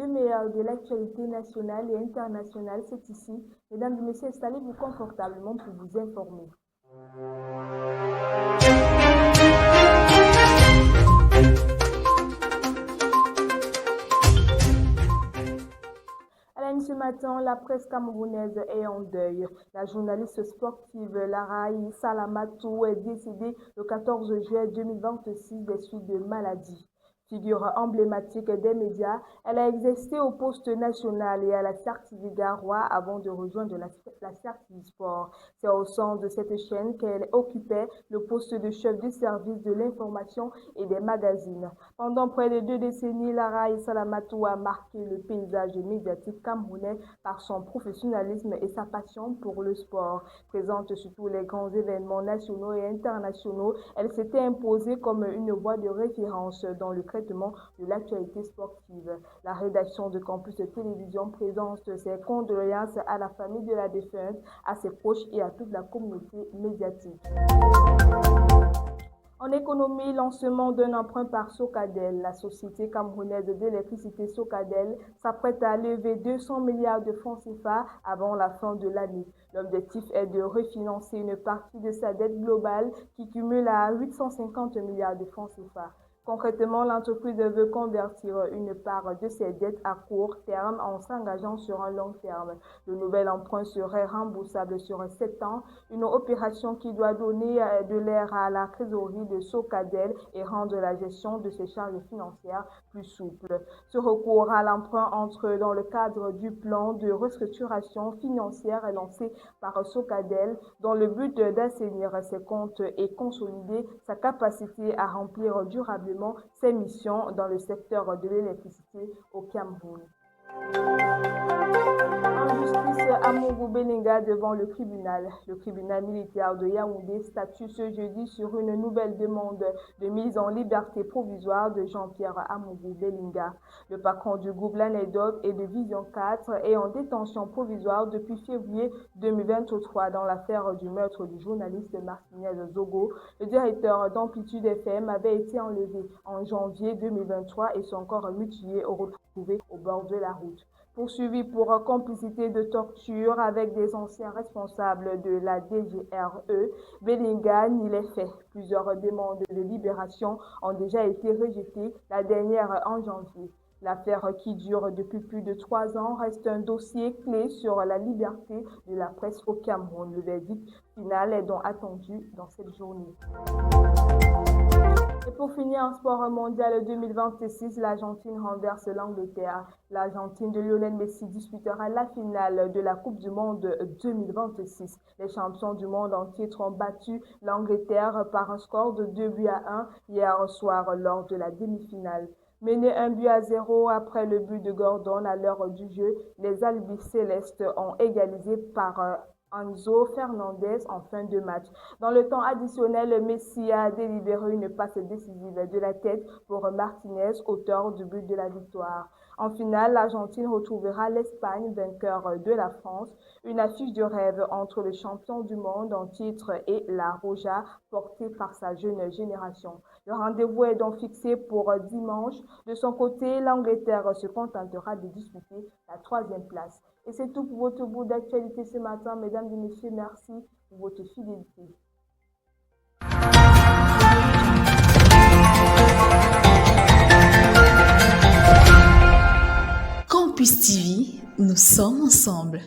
le meilleur de l'actualité nationale et internationale, c'est ici. Mesdames et messieurs, installez-vous confortablement pour vous informer. Ce matin, la presse camerounaise est en deuil. La journaliste sportive Laraï Salamatou est décédée le 14 juillet 2026 des suites de maladie. Figure emblématique des médias, elle a exercé au poste national et à la CERTV Garoua avant de rejoindre la CERTV Sport. C'est au sein de cette chaîne qu'elle occupait le poste de chef du service de l'information et des magazines. Pendant près de 2 décennies, Laraï Salamatou a marqué le paysage médiatique camerounais par son professionnalisme et sa passion pour le sport. Présente sur tous les grands événements nationaux et internationaux, elle s'était imposée comme une voix de référence dans le traitement de l'actualité sportive. La rédaction de Campus Télévision présente ses condoléances à la famille de la défunte, à ses proches et à toute la communauté médiatique. En économie, lancement d'un emprunt par Socadel. La société camerounaise d'électricité Socadel s'apprête à lever 200 milliards de francs CFA avant la fin de l'année. L'objectif est de refinancer une partie de sa dette globale qui cumule à 850 milliards de francs CFA. Concrètement, l'entreprise veut convertir une part de ses dettes à court terme en s'engageant sur un long terme. Le nouvel emprunt serait remboursable sur 7 ans, une opération qui doit donner de l'air à la trésorerie de Socadel et rendre la gestion de ses charges financières plus souple. Ce recours à l'emprunt entre dans le cadre du plan de restructuration financière lancé par Socadel dans le but d'assainir ses comptes et consolider sa capacité à remplir durablement ses missions dans le secteur de l'électricité au Cameroun. En justice, Amougou Belinga devant le tribunal. Le tribunal militaire de Yaoundé statue ce jeudi sur une nouvelle demande de mise en liberté provisoire de Jean-Pierre Amougou Belinga. Le patron du groupe L'Anecdote et de Vision 4 est en détention provisoire depuis février 2023 dans l'affaire du meurtre du journaliste Martinez Zogo. Le directeur d'Amplitude FM avait été enlevé en janvier 2023 et son corps mutilé retrouvé au bord de la route. Poursuivi pour complicité de torture avec des anciens responsables de la DGRE, Belinga nie les faits. Plusieurs demandes de libération ont déjà été rejetées, la dernière en janvier. L'affaire, qui dure depuis plus de 3 ans, reste un dossier clé sur la liberté de la presse au Cameroun. Le verdict final est donc attendu dans cette journée. Et pour finir, en sport mondial 2026, l'Argentine renverse l'Angleterre. L'Argentine de Lionel Messi disputera la finale de la Coupe du Monde 2026. Les champions du monde en titre ont battu l'Angleterre par un score de 2-1 hier soir lors de la demi-finale. Mené 1-0 après le but de Gordon à l'heure du jeu, les Albicélestes ont égalisé par Enzo Fernandez en fin de match. Dans le temps additionnel, Messi a délibéré une passe décisive de la tête pour Martinez, auteur du but de la victoire. En finale, l'Argentine retrouvera l'Espagne, vainqueur de la France. Une affiche de rêve entre le champion du monde en titre et la Roja, portée par sa jeune génération. Le rendez-vous est donc fixé pour dimanche. De son côté, l'Angleterre se contentera de disputer la 3e place. Et c'est tout pour votre bout d'actualité ce matin. Mesdames et messieurs, merci pour votre fidélité. Campus TV, nous sommes ensemble.